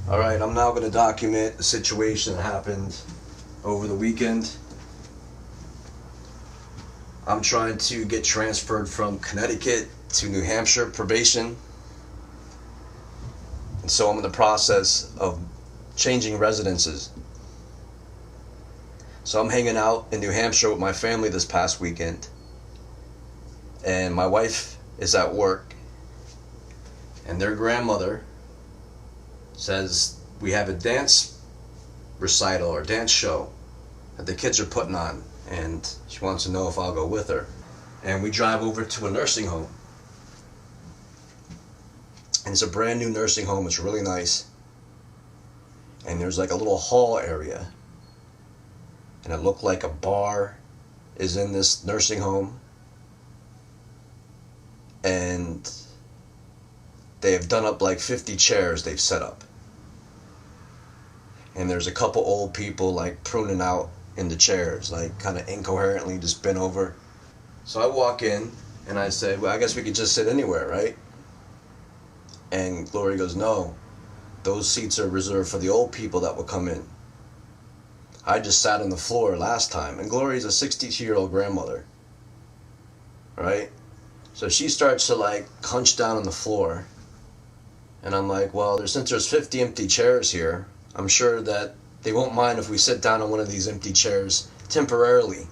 Alright, I'm now going to document a situation that happened over the weekend. I'm trying to get transferred from Connecticut to New Hampshire probation. And so I'm in the process of changing residences. So I'm hanging out in New Hampshire with my family this past weekend. And my wife is at work. And their grandmother says we have a dance recital or dance show that the kids are putting on, and she wants to know if I'll go with her. And we drive over to a nursing home, and it's a brand new nursing home. It's really nice, and there's like a little hall area, and it looked like a bar is in this nursing home, and they have done up like 50 chairs they've set up. And there's a couple old people like pruning out in the chairs, like kind of incoherently just bent over. So I walk in and I say, well, I guess we could just sit anywhere, right? And Glory goes, no, those seats are reserved for the old people that will come in. I just sat on the floor last time, and Glory's a 62-year-old grandmother, right? So she starts to like hunch down on the floor, and I'm like, well, since there's 50 empty chairs here, I'm sure that they won't mind if we sit down on one of these empty chairs temporarily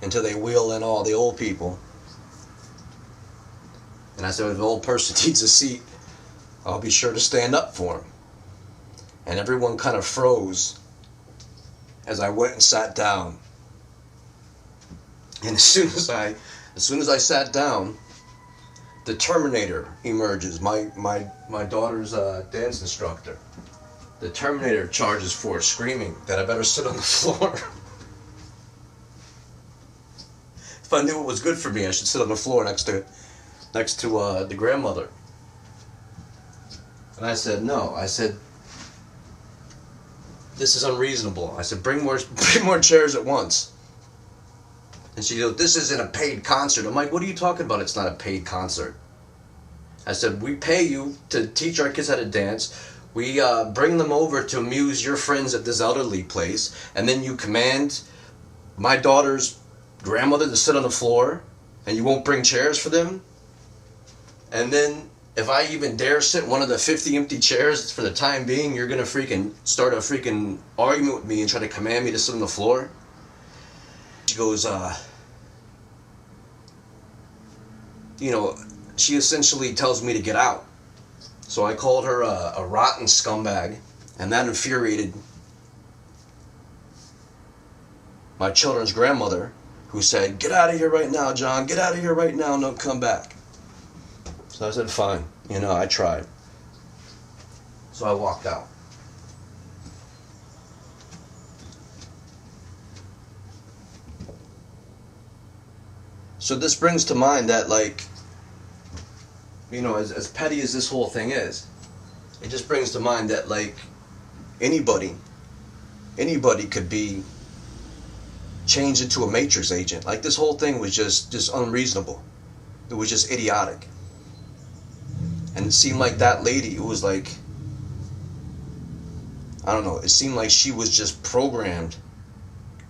until they wheel in all the old people. And I said, if an old person needs a seat, I'll be sure to stand up for him. And everyone kind of froze as I went and sat down. And as soon as I sat down, the Terminator emerges, my daughter's dance instructor. The Terminator charges for screaming that I better sit on the floor. If I knew it was good for me, I should sit on the floor next to the grandmother. And I said, no. I said, this is unreasonable. I said, bring more chairs at once. And she goes, this isn't a paid concert. I'm like, what are you talking about? It's not a paid concert. I said, we pay you to teach our kids how to dance. We bring them over to amuse your friends at this elderly place, and then you command my daughter's grandmother to sit on the floor, and you won't bring chairs for them? And then if I even dare sit one of the 50 empty chairs for the time being, you're gonna freaking start a freaking argument with me and try to command me to sit on the floor? She goes, she essentially tells me to get out. So I called her a rotten scumbag, and that infuriated my children's grandmother, who said, get out of here right now, John, get out of here right now and don't come back. So I said, fine, I tried. So I walked out. So this brings to mind that, as petty as this whole thing is, it just brings to mind that, anybody could be changed into a Matrix agent. Like, this whole thing was just unreasonable. It was just idiotic. And it seemed like that lady, it was like, I don't know, it seemed like she was just programmed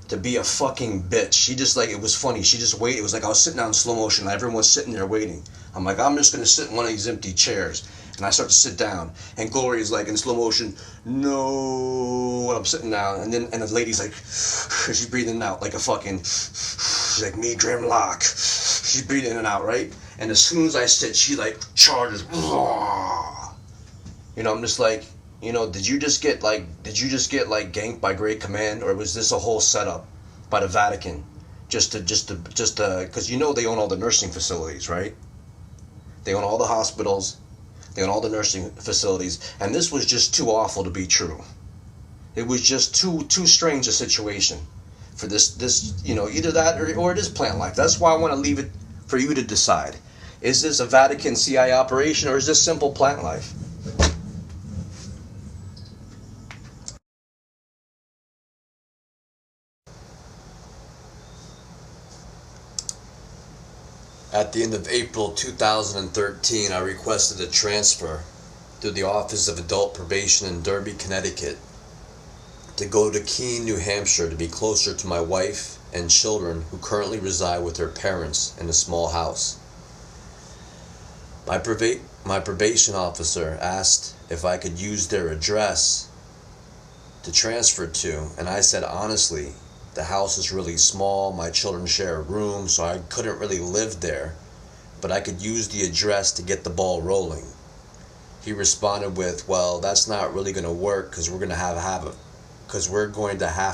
to be a fucking bitch. She just, it was funny. She just waited. It was like I was sitting down in slow motion, and everyone's sitting there waiting. I'm like, I'm just going to sit in one of these empty chairs. And I start to sit down, and Glory is in slow motion, no, and I'm sitting down, and the lady's like, she's breathing out like a fucking, she's like, me, Grimlock. She's breathing in and out, right? And as soon as I sit, she charges. I'm just like, did you just get ganked by Great Command, or was this a whole setup by the Vatican just to because they own all the nursing facilities, right? They own all the hospitals, they own all the nursing facilities, and this was just too awful to be true. It was just too strange a situation for this either that or it is plant life. That's why I want to leave it for you to decide. Is this a Vatican CIA operation, or is this simple plant life? At the end of April 2013, I requested a transfer through the Office of Adult Probation in Derby, Connecticut, to go to Keene, New Hampshire to be closer to my wife and children who currently reside with their parents in a small house. My probation officer asked if I could use their address to transfer to, and I said honestly, the house is really small, my children share a room, so I couldn't really live there, but I could use the address to get the ball rolling. He responded with, well, that's not really going to work because we're going to have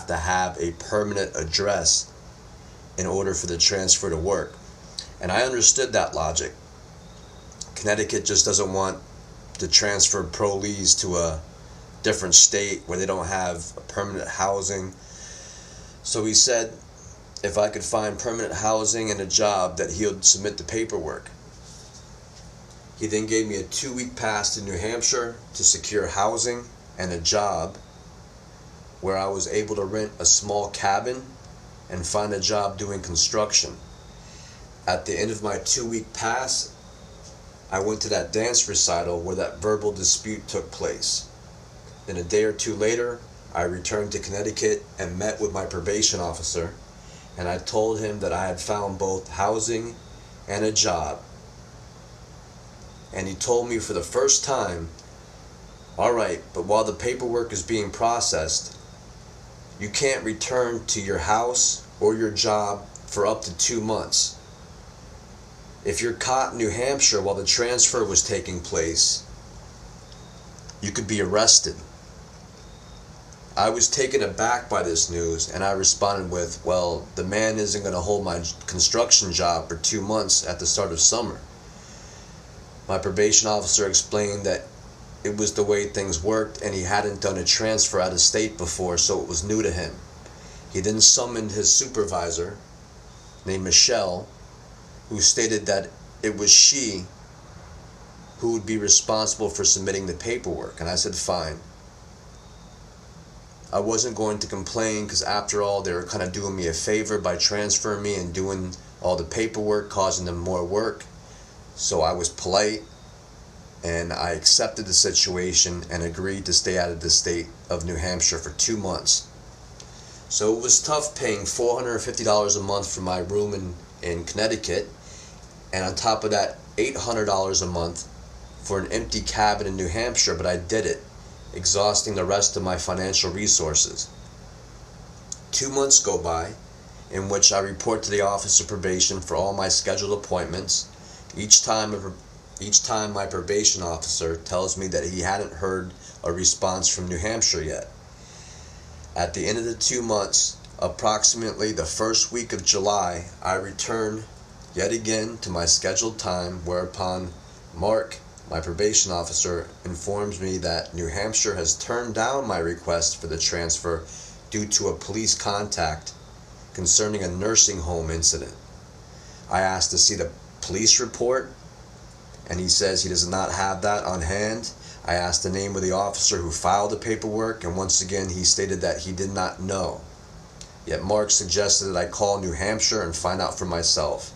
to have a permanent address in order for the transfer to work. And I understood that logic. Connecticut just doesn't want to transfer parolees to a different state where they don't have permanent housing. So he said if I could find permanent housing and a job that he would submit the paperwork. He then gave me a 2-week pass to New Hampshire to secure housing and a job where I was able to rent a small cabin and find a job doing construction. At the end of my 2-week pass, I went to that dance recital where that verbal dispute took place. Then a day or two later, I returned to Connecticut and met with my probation officer, and I told him that I had found both housing and a job. And he told me for the first time, all right, but while the paperwork is being processed, you can't return to your house or your job for up to 2 months. If you're caught in New Hampshire while the transfer was taking place, you could be arrested. I was taken aback by this news, and I responded with, well, the man isn't going to hold my construction job for 2 months at the start of summer. My probation officer explained that it was the way things worked, and he hadn't done a transfer out of state before, so it was new to him. He then summoned his supervisor, named Michelle, who stated that it was she who would be responsible for submitting the paperwork, and I said fine. I wasn't going to complain because after all they were kind of doing me a favor by transferring me and doing all the paperwork, causing them more work. So I was polite and I accepted the situation and agreed to stay out of the state of New Hampshire for 2 months. So it was tough paying $450 a month for my room in Connecticut, and on top of that $800 a month for an empty cabin in New Hampshire, but I did it, exhausting the rest of my financial resources. 2 months go by, in which I report to the Office of Probation for all my scheduled appointments. Each time my probation officer tells me that he hadn't heard a response from New Hampshire yet. At the end of the 2 months, approximately the first week of July, I return yet again to my scheduled time, whereupon Mark, my probation officer, informs me that New Hampshire has turned down my request for the transfer due to a police contact concerning a nursing home incident. I asked to see the police report, and he says he does not have that on hand. I asked the name of the officer who filed the paperwork, and once again he stated that he did not know. Yet Mark suggested that I call New Hampshire and find out for myself.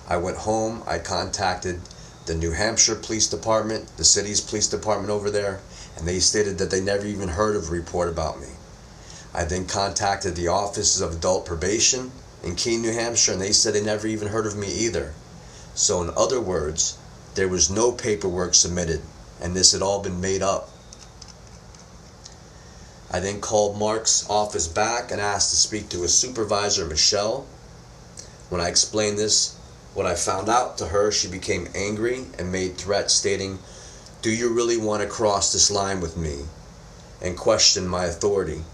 I went home, I contacted the New Hampshire Police Department, the city's police department over there, and they stated that they never even heard of a report about me. I then contacted the Office of Adult Probation in Keene, New Hampshire, and they said they never even heard of me either. So in other words, there was no paperwork submitted, and this had all been made up. I then called Mark's office back and asked to speak to his supervisor, Michelle. When I explained this, what I found out to her, she became angry and made threats stating, "Do you really want to cross this line with me?" and questioned my authority.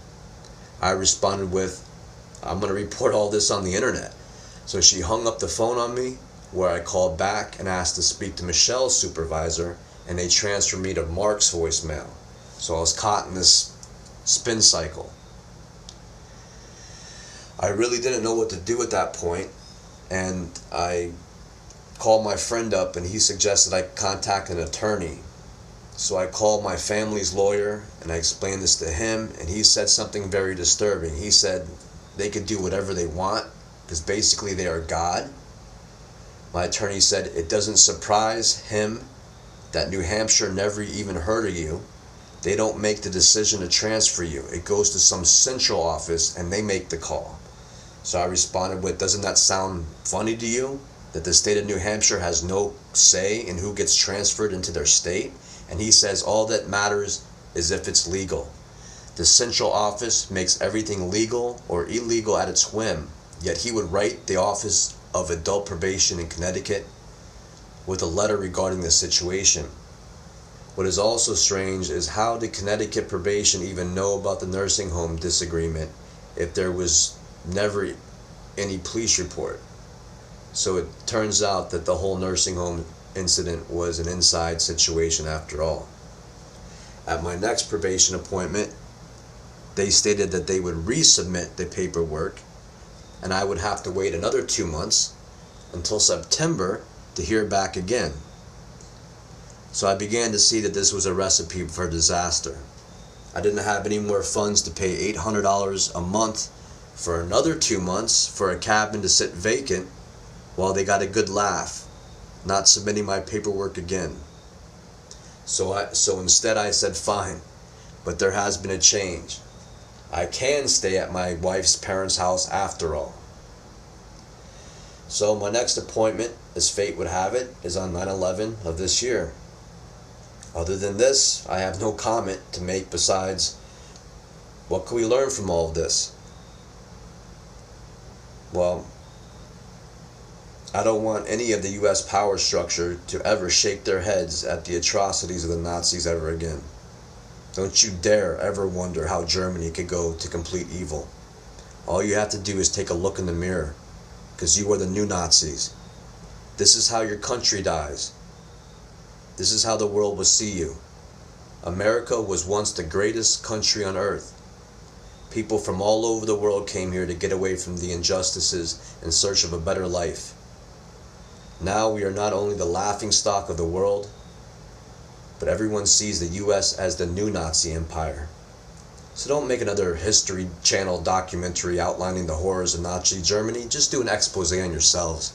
I responded with, "I'm going to report all this on the internet." So she hung up the phone on me, where I called back and asked to speak to Michelle's supervisor, and they transferred me to Mark's voicemail. So I was caught in this spin cycle. I really didn't know what to do at that point, and I called my friend up and he suggested I contact an attorney. So I called my family's lawyer and I explained this to him, and he said something very disturbing. He said they could do whatever they want because basically they are God. My attorney said it doesn't surprise him that New Hampshire never even heard of you. They don't make the decision to transfer you. It goes to some central office and they make the call. So I responded with, doesn't that sound funny to you? That the state of New Hampshire has no say in who gets transferred into their state? And he says all that matters is if it's legal. The central office makes everything legal or illegal at its whim, yet he would write the Office of Adult Probation in Connecticut with a letter regarding the situation. What is also strange is how did Connecticut Probation even know about the nursing home disagreement if there was never any police report? So it turns out that the whole nursing home incident was an inside situation after all. At my next probation appointment, they stated that they would resubmit the paperwork and I would have to wait another 2 months until September to hear back again. So I began to see that this was a recipe for disaster. I didn't have any more funds to pay $800 a month for another 2 months for a cabin to sit vacant while they got a good laugh, not submitting my paperwork again. So instead I said fine, but there has been a change. I can stay at my wife's parents' house after all. So my next appointment, as fate would have it, is on 9/11 of this year. Other than this, I have no comment to make besides, what can we learn from all of this? Well, I don't want any of the U.S. power structure to ever shake their heads at the atrocities of the Nazis ever again. Don't you dare ever wonder how Germany could go to complete evil. All you have to do is take a look in the mirror, because you are the new Nazis. This is how your country dies. This is how the world will see you. America was once the greatest country on earth. People from all over the world came here to get away from the injustices in search of a better life. Now we are not only the laughingstock of the world, but everyone sees the U.S. as the new Nazi empire. So don't make another History Channel documentary outlining the horrors of Nazi Germany. Just do an expose on yourselves.